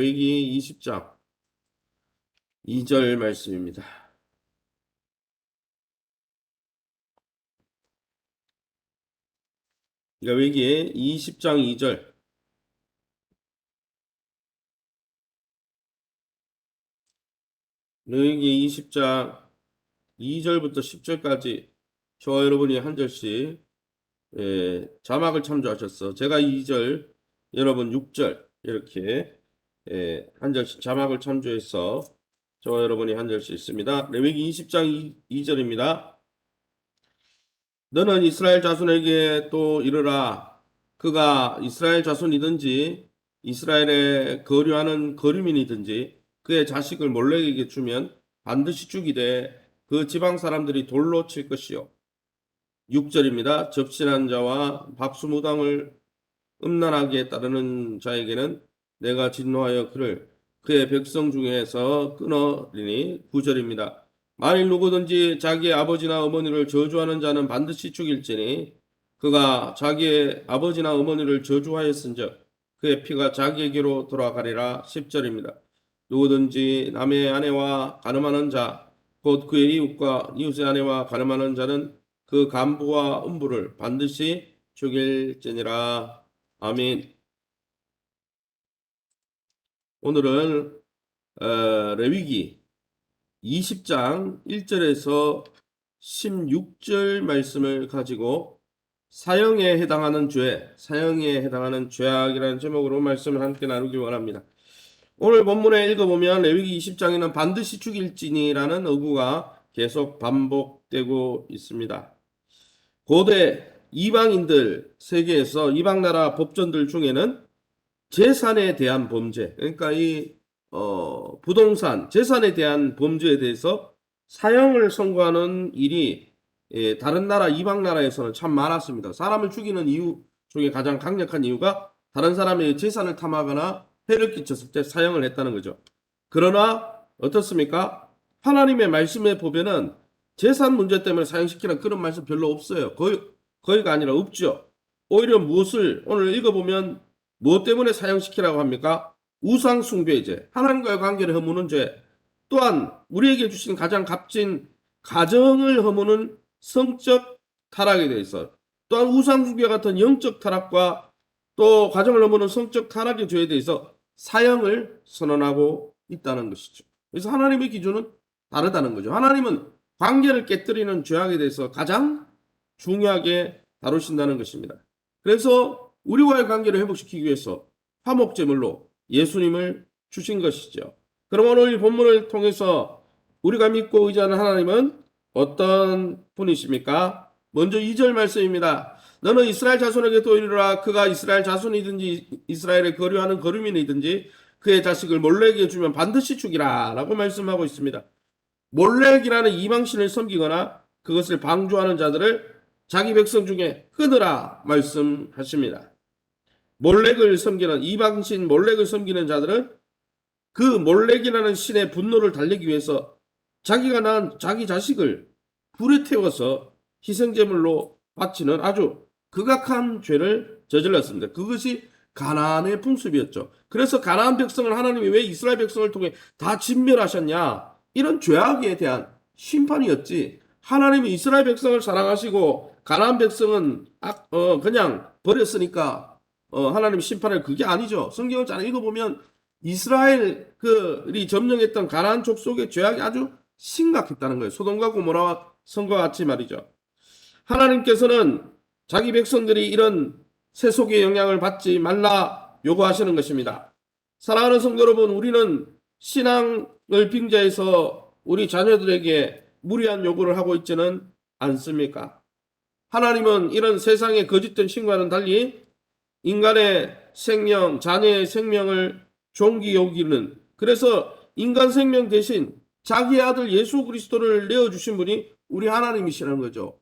레위기 20장 2절 말씀입니다. 레위기 20장 2절. 레위기 20장 2절부터 10절까지 저와 여러분이 한 절씩 자막을 참조하셨어. 제가 2절, 여러분 6절 이렇게 한 절씩 자막을 참조해서 저와 여러분이 한 절씩 있습니다. 레위기 20장 2절입니다. 너는 이스라엘 자손에게 또 이르라. 그가 이스라엘 자손이든지 이스라엘에 거류하는 거류민이든지 그의 자식을 몰렉에게 주면 반드시 죽이되 그 지방 사람들이 돌로 칠 것이요. 6절입니다. 접신한 자와 박수무당을 음란하게 따르는 자에게는 내가 진노하여 그의 백성 중에서 끊어리니. 9절입니다. 만일 누구든지 자기의 아버지나 어머니를 저주하는 자는 반드시 죽일지니 그가 자기의 아버지나 어머니를 저주하였은즉 그의 피가 자기에게로 돌아가리라. 10절입니다. 누구든지 남의 아내와 간음하는 자, 곧 그의 이웃과 이웃의 아내와 간음하는 자는 그 간부와 음부를 반드시 죽일지니라. 아멘. 오늘은 레위기 20장 1절에서 16절 말씀을 가지고 사형에 해당하는 죄악이라는 제목으로 말씀을 함께 나누기 원합니다. 오늘 본문에 읽어보면 레위기 20장에는 반드시 죽일지니라는 어구가 계속 반복되고 있습니다. 고대 이방인들 세계에서 이방나라 법전들 중에는 재산에 대한 범죄, 그러니까 부동산, 재산에 대한 범죄에 대해서 사형을 선고하는 일이 다른 나라, 이방 나라에서는 참 많았습니다. 사람을 죽이는 이유 중에 가장 강력한 이유가 다른 사람의 재산을 탐하거나 해를 끼쳤을 때 사형을 했다는 거죠. 그러나 어떻습니까? 하나님의 말씀에 보면은 재산 문제 때문에 사형시키라는 그런 말씀 별로 없어요. 거의가 아니라 없죠. 오히려 무엇을 오늘 읽어보면 무엇 때문에 사형시키라고 합니까? 우상숭배죄, 하나님과의 관계를 허무는 죄, 또한 우리에게 주신 가장 값진 가정을 허무는 성적 타락에 대해서, 또한 우상숭배 같은 영적 타락과 또 가정을 허무는 성적 타락의 죄에 대해서 사형을 선언하고 있다는 것이죠. 그래서 하나님의 기준은 다르다는 거죠. 하나님은 관계를 깨뜨리는 죄악에 대해서 가장 중요하게 다루신다는 것입니다. 그래서 우리와의 관계를 회복시키기 위해서 화목제물로 예수님을 주신 것이죠. 그럼 오늘 이 본문을 통해서 우리가 믿고 의지하는 하나님은 어떤 분이십니까? 먼저 2절 말씀입니다. 너는 이스라엘 자손에게 또 이르라. 그가 이스라엘 자손이든지 이스라엘에 거류하는 거류민이든지 그의 자식을 몰렉에게 주면 반드시 죽이라 라고 말씀하고 있습니다. 몰렉이라는 이방신을 섬기거나 그것을 방조하는 자들을 자기 백성 중에 끊으라 말씀하십니다. 몰렉을 섬기는 이방신 몰렉을 섬기는 자들은 그 몰렉이라는 신의 분노를 달래기 위해서 자기가 낳은 자기 자식을 불에 태워서 희생제물로 바치는 아주 극악한 죄를 저질렀습니다. 그것이 가나안의 풍습이었죠. 그래서 가나안 백성을 하나님이 왜 이스라엘 백성을 통해 다 진멸하셨냐? 이런 죄악에 대한 심판이었지. 하나님이 이스라엘 백성을 사랑하시고 가나안 백성은 그냥 버렸으니까 하나님 심판할 그게 아니죠. 성경을 잘 읽어보면 이스라엘이 점령했던 가나안 족속의 죄악이 아주 심각했다는 거예요. 소돔과 고모라와 성과 같이 말이죠. 하나님께서는 자기 백성들이 이런 세속의 영향을 받지 말라 요구하시는 것입니다. 사랑하는 성도 여러분, 우리는 신앙을 빙자해서 우리 자녀들에게 무리한 요구를 하고 있지는 않습니까? 하나님은 이런 세상의 거짓된 신과는 달리 인간의 생명, 자녀의 생명을 존귀 여기는, 그래서 인간 생명 대신 자기 아들 예수 그리스도를 내어주신 분이 우리 하나님이시라는 거죠.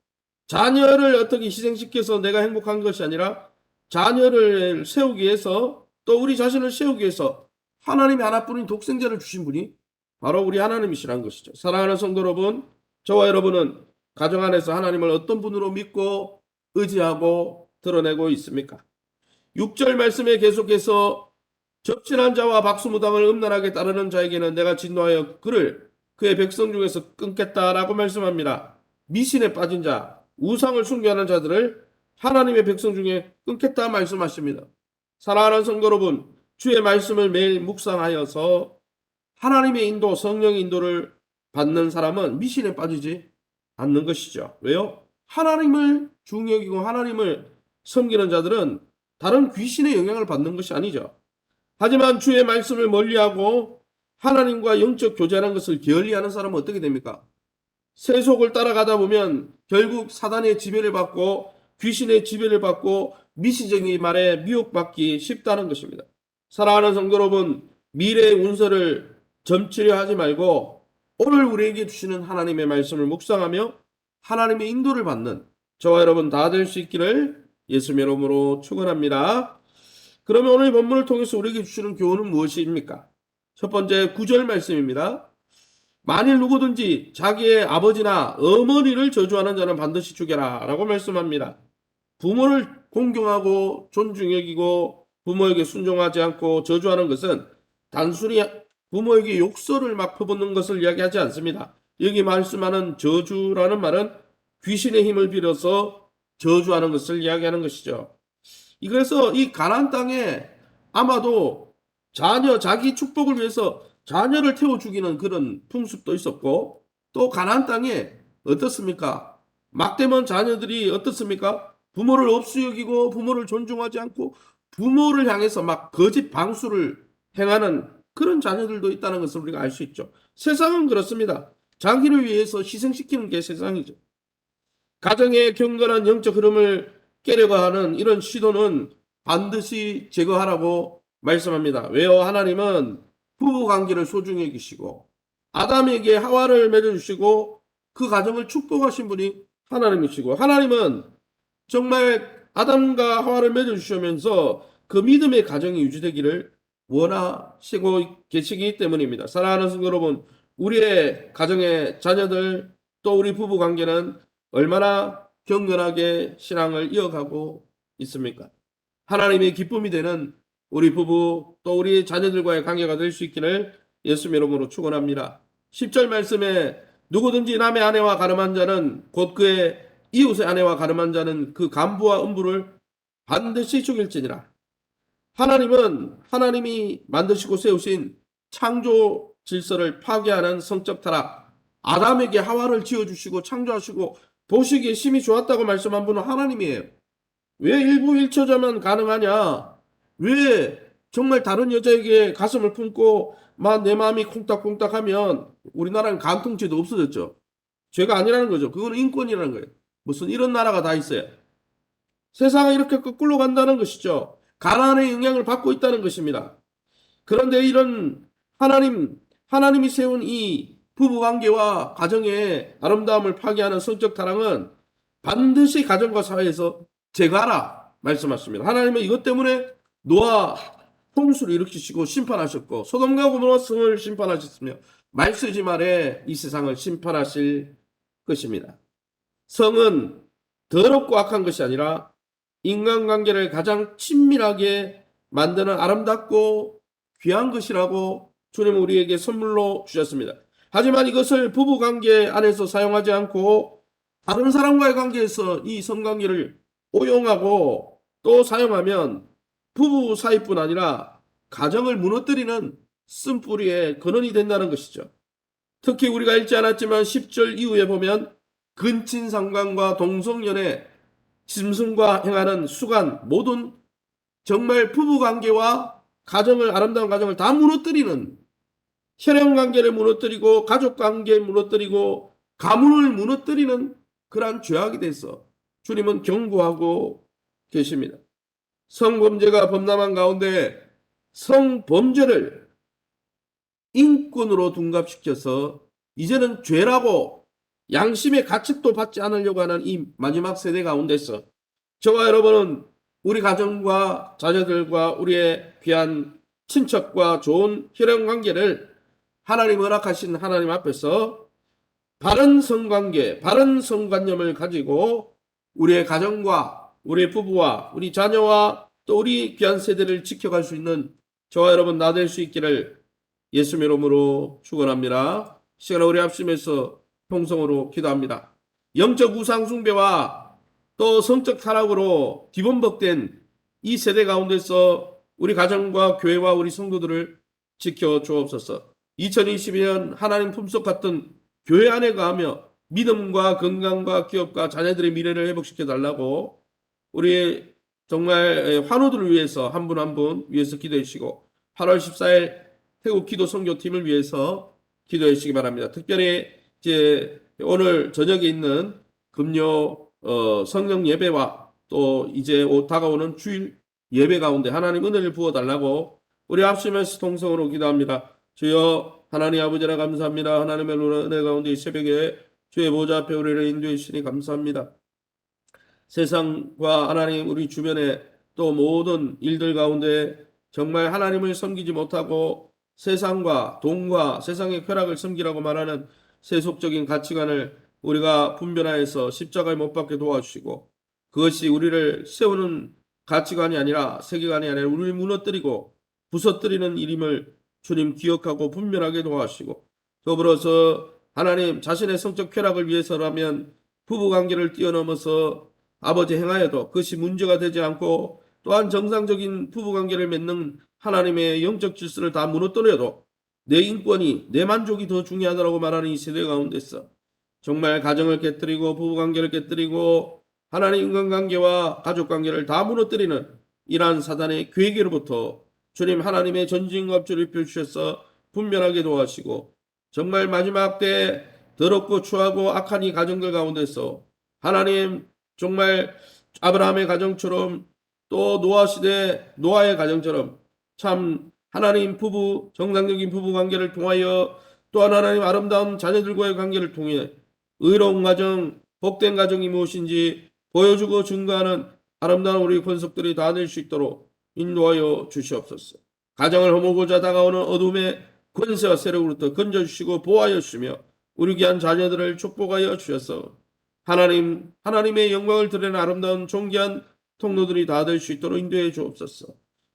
자녀를 어떻게 희생시켜서 내가 행복한 것이 아니라 자녀를 세우기 위해서 또 우리 자신을 세우기 위해서 하나님이 하나뿐인 독생자를 주신 분이 바로 우리 하나님이시라는 것이죠. 사랑하는 성도 여러분, 저와 여러분은 가정 안에서 하나님을 어떤 분으로 믿고 의지하고 드러내고 있습니까? 6절 말씀에 계속해서 접신한 자와 박수무당을 음란하게 따르는 자에게는 내가 진노하여 그를 그의 백성 중에서 끊겠다라고 말씀합니다. 미신에 빠진 자, 우상을 숭배하는 자들을 하나님의 백성 중에 끊겠다 말씀하십니다. 사랑하는 성도 여러분, 주의 말씀을 매일 묵상하여서 하나님의 인도, 성령의 인도를 받는 사람은 미신에 빠지지 않는 것이죠. 왜요? 하나님을 중히 여기고 하나님을 섬기는 자들은 다른 귀신의 영향을 받는 것이 아니죠. 하지만 주의 말씀을 멀리하고 하나님과 영적 교제하는 것을 게을리하는 사람은 어떻게 됩니까? 세속을 따라가다 보면 결국 사단의 지배를 받고 귀신의 지배를 받고 미시적인 말에 미혹받기 쉽다는 것입니다. 사랑하는 성도 여러분, 미래의 운세를 점치려 하지 말고 오늘 우리에게 주시는 하나님의 말씀을 묵상하며 하나님의 인도를 받는 저와 여러분 다 될 수 있기를 예수님의 이름으로 축원합니다. 그러면 오늘 본문을 통해서 우리에게 주시는 교훈은 무엇입니까? 첫 번째 9절 말씀입니다. 만일 누구든지 자기의 아버지나 어머니를 저주하는 자는 반드시 죽여라 라고 말씀합니다. 부모를 공경하고 존중 여기고 부모에게 순종하지 않고 저주하는 것은 단순히 부모에게 욕설을 막 퍼붓는 것을 이야기하지 않습니다. 여기 말씀하는 저주라는 말은 귀신의 힘을 빌어서 저주하는 것을 이야기하는 것이죠. 그래서 이 가나안 땅에 아마도 자기 축복을 위해서 자녀를 태워 죽이는 그런 풍습도 있었고, 또 가나안 땅에 어떻습니까? 막대먼 자녀들이 어떻습니까? 부모를 업수 여기고 부모를 존중하지 않고 부모를 향해서 막 거짓 방수를 행하는 그런 자녀들도 있다는 것을 우리가 알 수 있죠. 세상은 그렇습니다. 자기를 위해서 희생시키는 게 세상이죠. 가정의 경건한 영적 흐름을 깨려고 하는 이런 시도는 반드시 제거하라고 말씀합니다. 왜요? 하나님은 부부관계를 소중히 여기시고 아담에게 하와를 맺어주시고 그 가정을 축복하신 분이 하나님이시고, 하나님은 정말 아담과 하와를 맺어주시면서 그 믿음의 가정이 유지되기를 원하시고 계시기 때문입니다. 사랑하는 성도 여러분, 우리의 가정의 자녀들 또 우리 부부관계는 얼마나 경건하게 신앙을 이어가고 있습니까? 하나님의 기쁨이 되는 우리 부부 또 우리 자녀들과의 관계가 될 수 있기를 예수님 이름으로 축원합니다. 10절 말씀에 누구든지 남의 아내와 가늠한 자는 곧 그의 이웃의 아내와 가늠한 자는 그 간부와 음부를 반드시 죽일지니라. 하나님은 하나님이 만드시고 세우신 창조 질서를 파괴하는 성적 타락, 아담에게 하와를 지어주시고 창조하시고 보시기에 심히 좋았다고 말씀한 분은 하나님이에요. 왜 일부 일처자만 가능하냐? 왜 정말 다른 여자에게 가슴을 품고 막 내 마음이 콩닥콩닥하면 우리나라는 간통죄도 없어졌죠. 죄가 아니라는 거죠. 그거는 인권이라는 거예요. 무슨 이런 나라가 다 있어요. 세상은 이렇게 거꾸로 간다는 것이죠. 가난의 영향을 받고 있다는 것입니다. 그런데 이런 하나님이 세운 이 부부관계와 가정의 아름다움을 파괴하는 성적 타락은 반드시 가정과 사회에서 제거하라 말씀하십니다. 하나님은 이것 때문에 노아 홍수를 일으키시고 심판하셨고 소돔과 고모라 성을 심판하셨으며 말세지 말에 이 세상을 심판하실 것입니다. 성은 더럽고 악한 것이 아니라 인간관계를 가장 친밀하게 만드는 아름답고 귀한 것이라고 주님은 우리에게 선물로 주셨습니다. 하지만 이것을 부부관계 안에서 사용하지 않고 다른 사람과의 관계에서 이 성관계를 오용하고 또 사용하면 부부 사이뿐 아니라 가정을 무너뜨리는 쓴뿌리의 근원이 된다는 것이죠. 특히 우리가 읽지 않았지만 10절 이후에 보면 근친상간과 동성연애, 짐승과 행하는 수간, 모든 정말 부부관계와 가정을, 아름다운 가정을 다 무너뜨리는, 혈연관계를 무너뜨리고 가족관계를 무너뜨리고 가문을 무너뜨리는 그러한 죄악이 돼서 주님은 경고하고 계십니다. 성범죄가 범람한 가운데 성범죄를 인권으로 둔갑시켜서 이제는 죄라고 양심의 가책도 받지 않으려고 하는 이 마지막 세대 가운데서 저와 여러분은 우리 가정과 자녀들과 우리의 귀한 친척과 좋은 혈연관계를 하나님 허락하신 하나님 앞에서 바른 성관계, 바른 성관념을 가지고 우리의 가정과 우리 부부와 우리 자녀와 또 우리 귀한 세대를 지켜갈 수 있는 저와 여러분 나 될 수 있기를 예수님 이름으로 축원합니다. 시간을 우리 합심해서 통성으로 기도합니다. 영적 우상 숭배와 또 성적 타락으로 뒤범벅된 이 세대 가운데서 우리 가정과 교회와 우리 성도들을 지켜 주옵소서. 2022년 하나님 품속 같은 교회 안에 거하며 믿음과 건강과 기업과 자녀들의 미래를 회복시켜 달라고 우리 정말 환우들을 위해서 한 분 한 분 위해서 기도해 주시고 8월 14일 태국 기도 선교팀을 위해서 기도해 주시기 바랍니다. 특별히 이제 오늘 저녁에 있는 금요 성령 예배와 또 이제 다가오는 주일 예배 가운데 하나님 은혜를 부어 달라고 우리 합심해서 통성으로 기도합니다. 주여 하나님 아버지라 감사합니다. 하나님의 은혜 가운데 이 새벽에 주의 보좌 앞에 우리를 인도해 주시니 감사합니다. 세상과 하나님 우리 주변에 또 모든 일들 가운데 정말 하나님을 섬기지 못하고 세상과 돈과 세상의 쾌락을 섬기라고 말하는 세속적인 가치관을 우리가 분별하여서 십자가에 못 박게 도와주시고 그것이 우리를 세우는 가치관이 아니라 세계관이 아니라 우리를 무너뜨리고 부서뜨리는 일임을 주님 기억하고 분별하게 도와주시고 더불어서 하나님 자신의 성적 쾌락을 위해서라면 부부관계를 뛰어넘어서 아버지 행하여도 그것이 문제가 되지 않고 또한 정상적인 부부관계를 맺는 하나님의 영적 질서를 다 무너뜨려도 내 인권이 내 만족이 더 중요하다고 말하는 이 세대 가운데서 정말 가정을 깨뜨리고 부부관계를 깨뜨리고 하나님 인간관계와 가족관계를 다 무너뜨리는 이러한 사단의 괴계로부터 주님 하나님의 전진갑주를 펼치셔서 분별하게 도와주시고 정말 마지막 때 더럽고 추하고 악한 이 가정들 가운데서 하나님 정말 아브라함의 가정처럼 또 노아 시대 노아의 가정처럼 참 하나님 부부 정상적인 부부 관계를 통하여 또한 하나님 아름다운 자녀들과의 관계를 통해 의로운 가정 복된 가정이 무엇인지 보여주고 증거하는 아름다운 우리 권속들이 다 될 수 있도록 인도하여 주시옵소서. 가정을 허물고자 다가오는 어둠의 권세와 세력으로부터 건져주시고 보호하여 주시며 우리 귀한 자녀들을 축복하여 주셔서 하나님의 영광을 드리는 아름다운 존귀한 통로들이 다 될 수 있도록 인도해 주옵소서.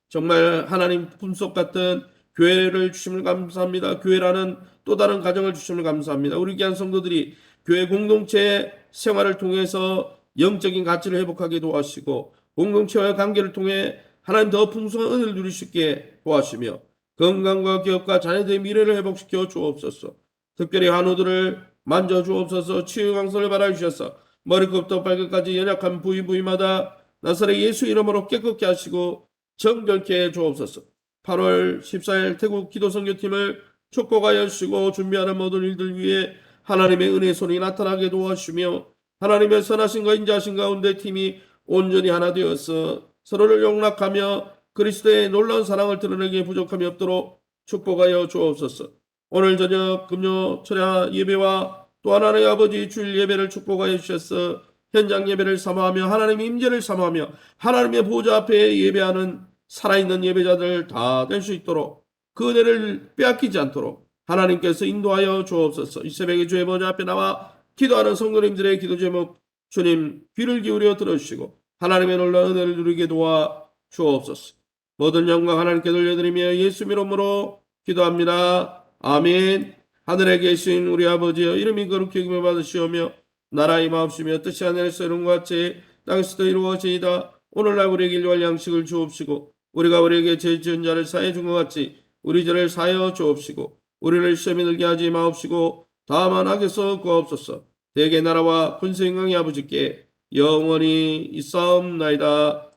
정말 하나님 품속 같은 교회를 주심을 감사합니다. 교회라는 또 다른 가정을 주심을 감사합니다. 우리 귀한 성도들이 교회 공동체 생활을 통해서 영적인 가치를 회복하게 도와주시고 공동체와의 관계를 통해 하나님 더 풍성한 은혜를 누릴 수 있게 도와주시며 건강과 기업과 자녀들의 미래를 회복시켜 주옵소서. 특별히 환우들을 만져 주옵소서. 치유 강선을 바라주셔서 머리끝부터 발끝까지 연약한 부위마다 나사렛 예수 이름으로 깨끗게 하시고 정결케 해 주옵소서. 8월 14일 태국 기도 선교팀을 축복하여 주시고 준비하는 모든 일들 위해 하나님의 은혜의 손이 나타나게 도와주시며 하나님의 선하신과 인자하신 가운데 팀이 온전히 하나 되어서 서로를 용납하며 그리스도의 놀라운 사랑을 드러내기에 부족함이 없도록 축복하여 주옵소서. 오늘 저녁 금요 철야 예배와 또 하나님의 아버지 주일 예배를 축복하여 주셔서 현장 예배를 사모하며 하나님의 임재를 사모하며 하나님의 보좌 앞에 예배하는 살아있는 예배자들 다 될 수 있도록 그 은혜를 빼앗기지 않도록 하나님께서 인도하여 주옵소서. 이 새벽에 주의 보좌 앞에 나와 기도하는 성도님들의 기도 제목 주님 귀를 기울여 들어주시고 하나님의 놀라운 은혜를 누리게 도와 주옵소서. 모든 영광 하나님께 돌려드리며 예수 이름으로 기도합니다. 아멘. 하늘에 계신 우리 아버지여 이름이 거룩히 여김을 받으시오며 나라의 마옵시며 뜻이 하늘에서 이룬 것 같이 땅에서도 이루어지이다. 오늘날 우리에게 일용할 양식을 주옵시고 우리가 우리에게 죄 지은 자를 사해 준 것 같이 우리 죄를 사하여 주옵시고 우리를 시험에 들게 하지 마옵시고 다만 악에서 구하옵소서. 대개 나라와 군수 영광의 아버지께 영원히 있사옵나이다.